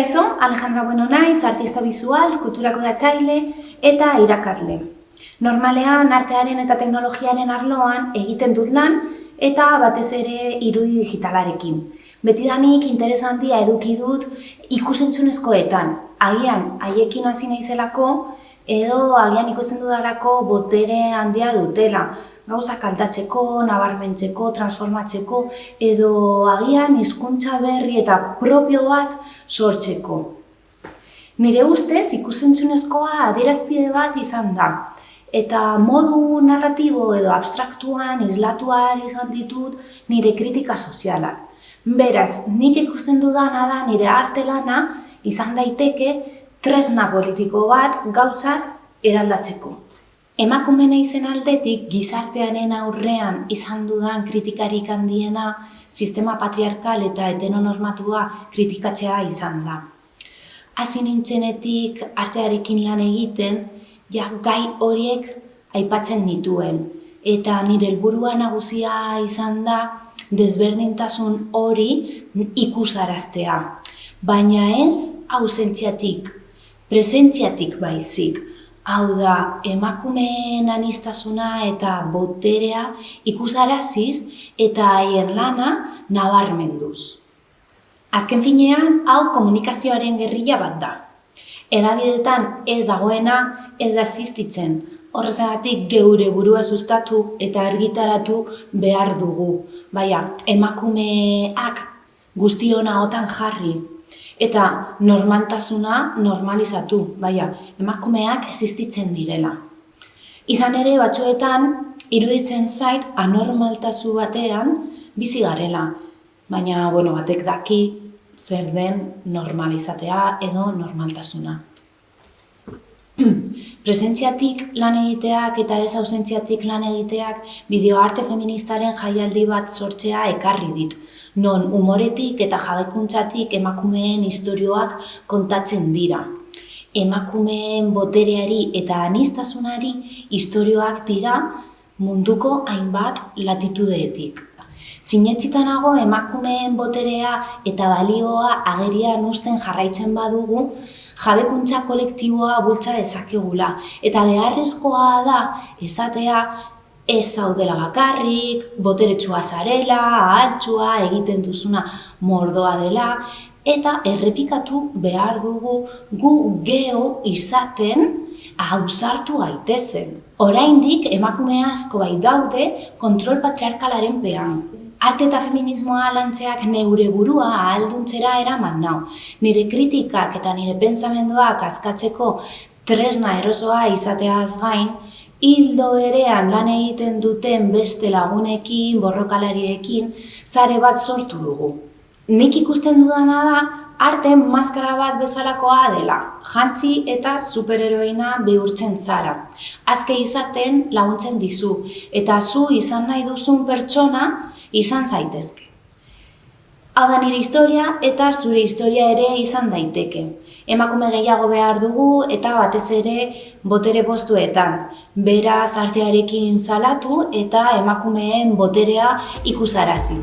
Kaixo, Alejandra Bueno naiz, artista visual, kulturako datzaile eta irakasle. Normalean artearen eta teknologiaren arloan egiten dut lan eta batez ere irudi digitalarekin. Betidanik interes handia eduki dut ikus-entzunezkoetan. Agian haiekin hasi naizelako edo agian ikusten dudalako botere handia dutela. Gauzak aldatzeko, nabarmentzeko, transformatzeko edo agian hizkuntza berri eta propio bat sortzeko. Nire ustez ikus-entzunezkoa adierazpide bat izan da. Eta modu narratibo edo abstraktuan islatuan izan ditut nire kritika sozialak. Beraz, nik ikusten dudana da nire arte lana izan daiteke tresna politiko bat gauzak eraldatzeko. Emakume naizen aldetik gizartearen aurrean izan dudan kritikarik handiena sistema patriarkal eta heteronormatua kritikatzea izan da. Hasi nintzenetik artearekin lan egiten, gai horiek aipatzen nituen. Eta nire helburua nagusia izan da desberdintasun hori ikusaraztea. Baina ez ausentziatik, presentziatik baizik. Hau da, emakumeen aniztasuna eta boterea ikusaraziz eta haien lana nabarmenduz. Azken finean, hau komunikazioaren gerrilla bat da. Hedabideetan ez dagoena ez da existitzen. Horrezagatik geure burua sustatu eta argitaratu behar dugu. Baina, emakumeak guztiona otan jarri. Eta normaltasuna normalizatu, emakumeak existitzen direla. Izan ere, batzuetan, iruditzen zait anormaltasu batean bizi garela. Baina, batek daki zer den normalizatea edo normaltasuna. Presentziatik lan egiteak eta ez ausentziatik lan egiteak bideoarte feministaren jaialdi bat sortzea ekarri dit, non umoretik eta jabekuntzatik emakumeen istorioak kontatzen dira. Emakumeen botereari eta aniztasunari istorioak dira munduko hainbat latitudeetik. Sinetsita nago emakumeen boterea eta balioa agerian uzten jarraitzen badugu, jabekuntza kolektiboa bultza dezakegula. Eta beharrezkoa da esatea ez zaudela bakarrik, boteretsua zarela, ahaltsua, egiten duzuna mordoa dela, eta errepikatu behar dugu gu geo izaten ausartu gaitezen. Oraindik emakume asko baitaude kontrol patriarkalaren pean. Arte eta feminismoa lantzeak neure burua ahalduntzera eraman nau. Nire kritikak eta nire pentsamenduak askatzeko tresna erosoa izateaz gain, hildo berean lan egiten duten beste lagunekin, borrokalariekin, sare bat sortu dugu. Nik ikusten dudana da, arten maskara bat bezalakoa dela, jantzi eta superheroina bihurtzen zara. Azke izaten laguntzen dizu, eta zu izan nahi duzun pertsona izan zaitezke. Hau da nire historia eta zure historia ere izan daiteke. Emakume gehiago behar dugu eta batez ere botere postuetan. Beraz artearekin salatu eta emakumeen boterea ikusarazi.